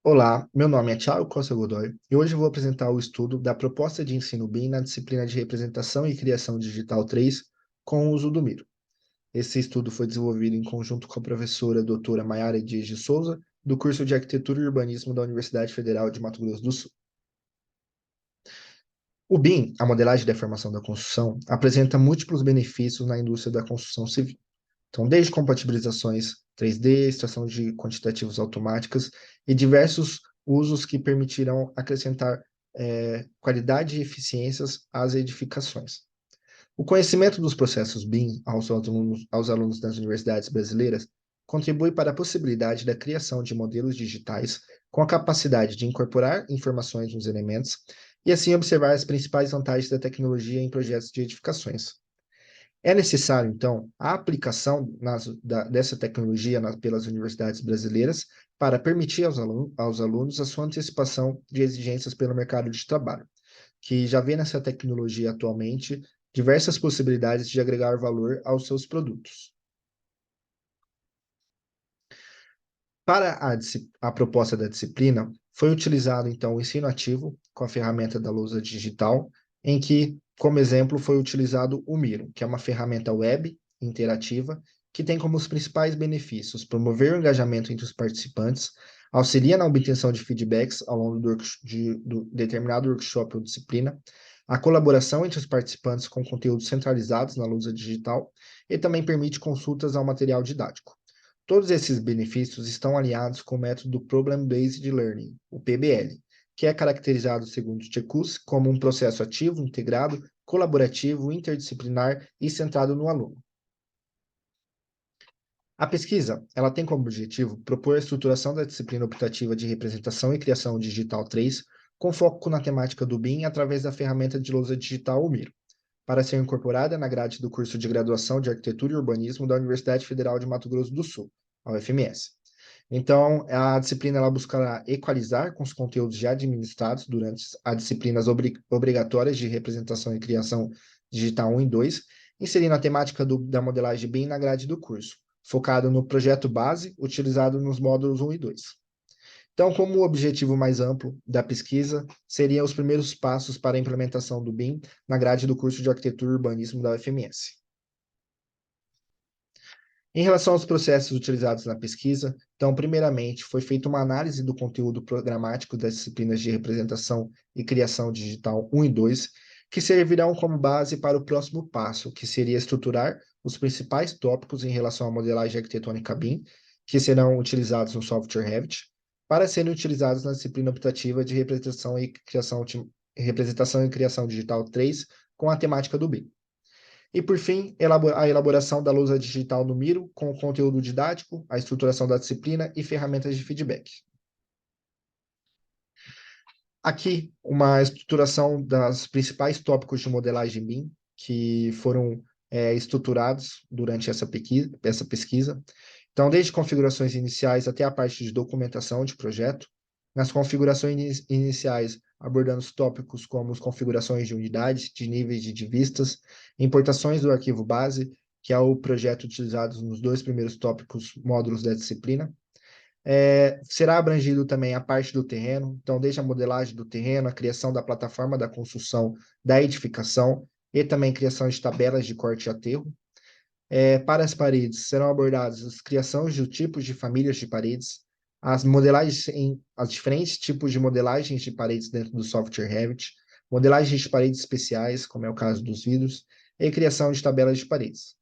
Olá, meu nome é Thiago Costa Godoy e hoje eu vou apresentar o estudo da proposta de ensino BIM na disciplina de Representação e Criação Digital 3 com o uso do Miro. Esse estudo foi desenvolvido em conjunto com a professora doutora Maiara Dias de Souza, do curso de Arquitetura e Urbanismo da Universidade Federal de Mato Grosso do Sul. O BIM, a modelagem da formação da construção, apresenta múltiplos benefícios na indústria da construção civil. Então, desde compatibilizações 3D, extração de quantitativos automáticas e diversos usos que permitirão acrescentar qualidade e eficiências às edificações. O conhecimento dos processos BIM aos alunos das universidades brasileiras contribui para a possibilidade da criação de modelos digitais com a capacidade de incorporar informações nos elementos e assim observar as principais vantagens da tecnologia em projetos de edificações. É necessário, então, a aplicação dessa tecnologia pelas universidades brasileiras para permitir aos alunos a sua antecipação de exigências pelo mercado de trabalho, que já vê nessa tecnologia atualmente diversas possibilidades de agregar valor aos seus produtos. Para a proposta da disciplina, foi utilizado, então, o ensino ativo com a ferramenta da lousa digital, em que, como exemplo, foi utilizado o Miro, que é uma ferramenta web interativa que tem como os principais benefícios promover o engajamento entre os participantes, auxilia na obtenção de feedbacks ao longo do determinado workshop ou disciplina, a colaboração entre os participantes com conteúdos centralizados na lousa digital e também permite consultas ao material didático. Todos esses benefícios estão alinhados com o método Problem-Based Learning, o PBL, que é caracterizado, segundo Tchekuz, como um processo ativo, integrado, colaborativo, interdisciplinar e centrado no aluno. A pesquisa, ela tem como objetivo propor a estruturação da disciplina optativa de Representação e Criação Digital 3, com foco na temática do BIM através da ferramenta de lousa digital, o Miro, para ser incorporada na grade do curso de graduação de Arquitetura e Urbanismo da Universidade Federal de Mato Grosso do Sul, a UFMS. Então, a disciplina ela buscará equalizar com os conteúdos já administrados durante as disciplinas obrigatórias de Representação e Criação Digital 1 e 2, inserindo a temática da modelagem BIM na grade do curso, focado no projeto base utilizado nos módulos 1 e 2. Então, como o objetivo mais amplo da pesquisa seriam os primeiros passos para a implementação do BIM na grade do curso de Arquitetura e Urbanismo da UFMS. Em relação aos processos utilizados na pesquisa, então, primeiramente, foi feita uma análise do conteúdo programático das disciplinas de Representação e Criação Digital 1 e 2, que servirão como base para o próximo passo, que seria estruturar os principais tópicos em relação à modelagem arquitetônica BIM, que serão utilizados no software Revit, para serem utilizados na disciplina optativa de Representação e Criação Digital 3, com a temática do BIM. E, por fim, a elaboração da lousa digital no Miro, com o conteúdo didático, a estruturação da disciplina e ferramentas de feedback. Aqui, uma estruturação dos principais tópicos de modelagem BIM que foram estruturados durante essa pesquisa. Então, desde configurações iniciais até a parte de documentação de projeto. Nas configurações iniciais, abordando os tópicos como as configurações de unidades, de níveis de vistas, importações do arquivo base, que é o projeto utilizado nos dois primeiros tópicos módulos da disciplina. Será abrangido também a parte do terreno, então desde a modelagem do terreno, a criação da plataforma da construção da edificação e também criação de tabelas de corte e aterro. Para as paredes, serão abordadas as criações de tipos de famílias de paredes, as diferentes tipos de modelagens de paredes dentro do software Revit, modelagens de paredes especiais, como é o caso dos vidros, e criação de tabelas de paredes.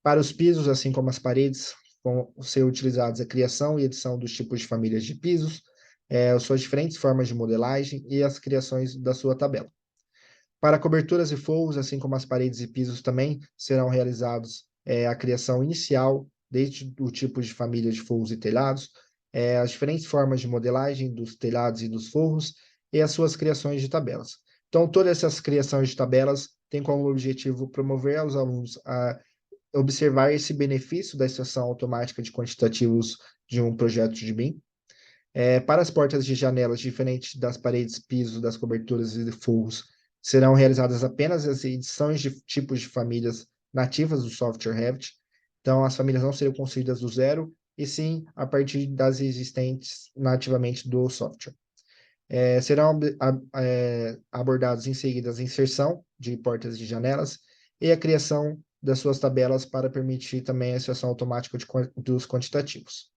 Para os pisos, assim como as paredes, vão ser utilizados a criação e edição dos tipos de famílias de pisos, as suas diferentes formas de modelagem e as criações da sua tabela. Para coberturas e forros, assim como as paredes e pisos também serão realizados a criação inicial, desde o tipo de família de forros e telhados, as diferentes formas de modelagem dos telhados e dos forros e as suas criações de tabelas. Então, todas essas criações de tabelas têm como objetivo promover aos alunos a observar esse benefício da extração automática de quantitativos de um projeto de BIM. Para as portas de janelas, diferente das paredes, pisos, das coberturas e de forros, serão realizadas apenas as edições de tipos de famílias nativas do software Revit. Então, as famílias não serão construídas do zero e sim a partir das existentes nativamente do software. Serão abordados em seguida a inserção de portas e janelas e a criação das suas tabelas para permitir também a extração automática dos quantitativos.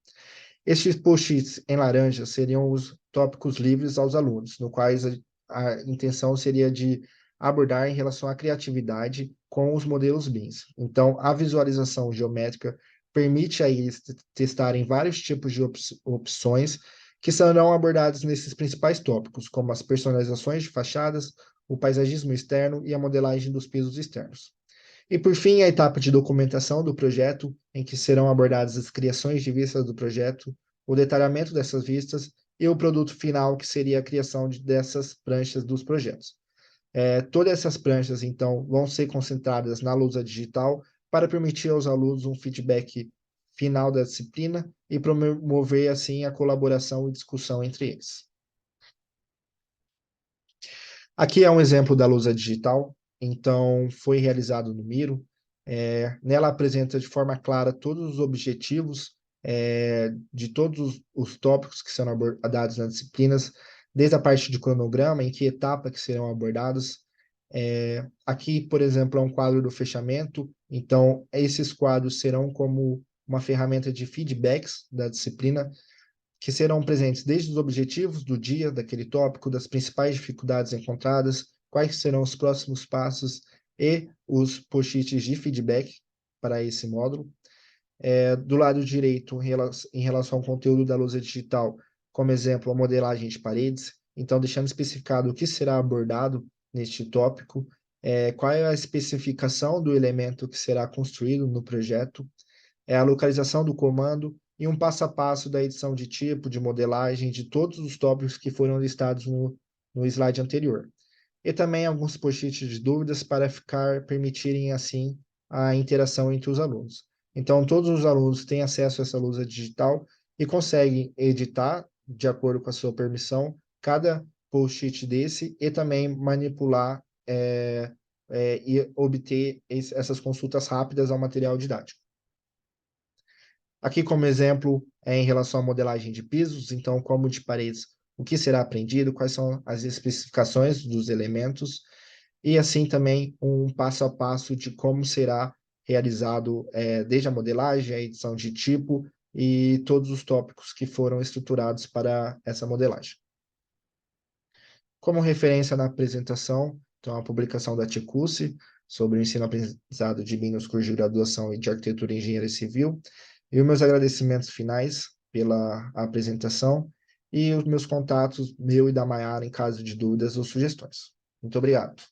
Estes post-its em laranja seriam os tópicos livres aos alunos, no quais a intenção seria de abordar em relação à criatividade com os modelos BIMs. Então, a visualização geométrica permite a eles testarem vários tipos de opções que serão abordados nesses principais tópicos, como as personalizações de fachadas, o paisagismo externo e a modelagem dos pisos externos. E, por fim, a etapa de documentação do projeto, em que serão abordadas as criações de vistas do projeto, o detalhamento dessas vistas e o produto final, que seria a criação dessas pranchas dos projetos. Todas essas pranchas, então, vão ser concentradas na lousa digital para permitir aos alunos um feedback final da disciplina e promover, assim, a colaboração e discussão entre eles. Aqui é um exemplo da lousa digital, então foi realizado no Miro. Nela apresenta de forma clara todos os objetivos de todos os tópicos que serão abordados nas disciplinas, desde a parte de cronograma, em que etapa que serão abordados. Aqui, por exemplo, é um quadro do fechamento, então esses quadros serão como uma ferramenta de feedbacks da disciplina, que serão presentes desde os objetivos do dia, daquele tópico, das principais dificuldades encontradas, quais serão os próximos passos e os post-its de feedback para esse módulo. Do lado direito, em relação ao conteúdo da lousa digital, como exemplo, a modelagem de paredes, então deixando especificado o que será abordado neste tópico, qual é a especificação do elemento que será construído no projeto, a localização do comando e um passo a passo da edição de tipo, de modelagem, de todos os tópicos que foram listados no slide anterior. E também alguns post-its de dúvidas para permitirem, assim, a interação entre os alunos. Então, todos os alunos têm acesso a essa lousa digital e conseguem editar, de acordo com a sua permissão, cada post-it desse e também manipular e obter essas consultas rápidas ao material didático. Aqui, como exemplo, em relação à modelagem de pisos, então, como de paredes, o que será aprendido, quais são as especificações dos elementos, e assim também um passo a passo de como será realizado desde a modelagem, a edição de tipo e todos os tópicos que foram estruturados para essa modelagem. Como referência na apresentação, então, a publicação da TICUSE sobre o ensino-aprendizado de BIM nos cursos de graduação e de arquitetura e engenharia civil, e os meus agradecimentos finais pela apresentação e os meus contatos, meu e da Maiara, em caso de dúvidas ou sugestões. Muito obrigado.